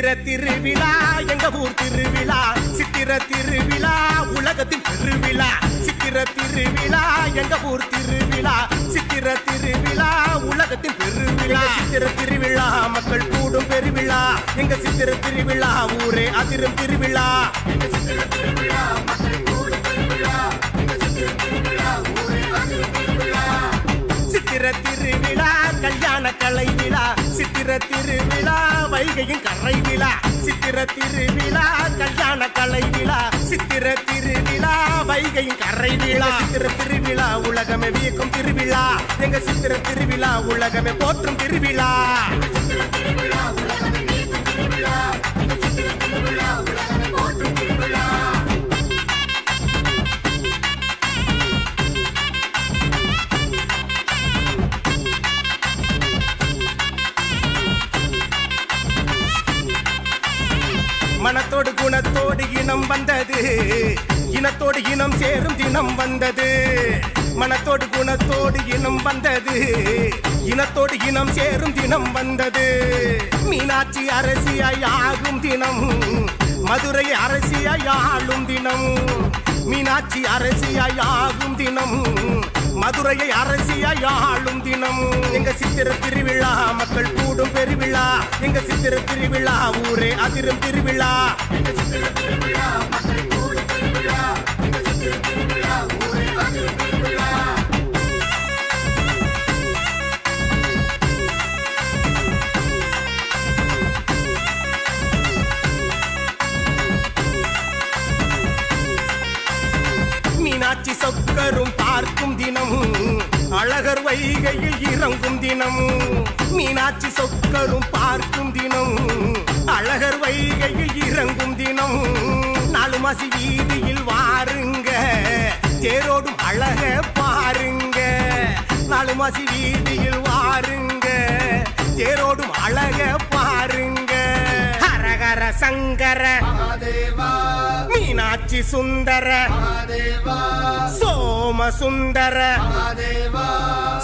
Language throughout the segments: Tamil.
சித்திர திருவிழா எங்க ஊர் திருவிழா சித்திர திருவிழா உலகத்தின் திருவிழா சித்திர திருவிழா எங்க ஊர் திருவிழா சித்திர திருவிழா உலகத்தின் பெருவிழா சித்திர திருவிழா மக்கள் கூடும் பெருவிழா எங்க சித்திர திருவிழா ஊரே அதிரும் திருவிழா சித்திர திருவிழா கல்யாண கலை விழா சித்திர திருவிழா வைகையின் கரை விழா சித்திர திருவிழா கல்யாண கலை விழா சித்திர திருவிழா வைகையின் கரை விழா சித்திர திருவிழா உலகமே வியக்கும் திருவிழா எங்க சித்திர திருவிழா உலகமே போற்றும் திருவிழா மனத்தோடு குணத்தோடு இனம் வந்தது இனத்தோடு இனம் சேரும் தினம் வந்தது மனத்தோடு குணத்தோடு இனம் வந்தது இனத்தோடு இனம் சேரும் தினம் வந்தது மீனாட்சி அரசியாய் ஆகும் தினம் மதுரை அரசியாய் ஆளும் தினம் மீனாட்சி அரசியாய் ஆகும் தினம் மதுரையை அரசியாய் ஆளும் தினம் எங்க சித்திர திருவிழா மக்கள் கூடும் பெருவிழா எங்க சித்திர திருவிழா ஊரே அதிரும் திருவிழா மீனாட்சி சொக்கரும் பார்க்கும் தினம் அழகர் வைகையில் இறங்கும் தினம் மீனாட்சி சொக்கரும் பார்க்கும் தினம் அழகர் வைகையில் இறங்கும் தினம் நாலு மாசி வீதியில் வாருங்க தேரோடும் அழக பாருங்க நாலு மாசி வீதியில் வாருங்க தேரோடும் அழக பாருங்க ஹரஹர சங்கர மீனாட்சி சுந்தர சோம சுந்தர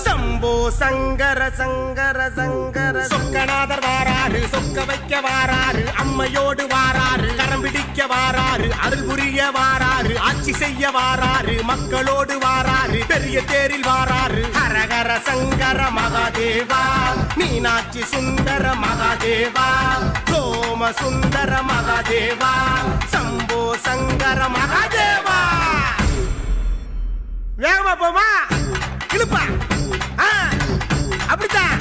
சம்போ சங்கர சங்கர சங்கர சொக்கநாதர் வாராரு சொக்க வைக்க வாராரு அம்மையோடு வாராரு கரம் பிடிக்க வாராரு அருள் புரிய வாராரு ஆட்சி செய்ய வாராரு மக்களோடு வாராரு பெரிய தேரில் வாராரு ஹரஹர சங்கர மகாதேவா மீனாட்சி சுந்தர மகாதேவா சோம சுந்தர மகாதேவா சம்போ சங்கர மகாதேவா வேகமா போமா இழுப்பா அப்படித்தான்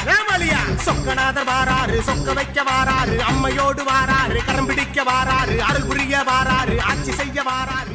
வேமாலியா சொக்கநாதர் வாராரு சொக்க வைக்க வாராரு அம்மையோடு வாராரு கரம் பிடிக்க வாராரு அருள் புரிய வாராரு ஆட்சி செய்ய வாராரு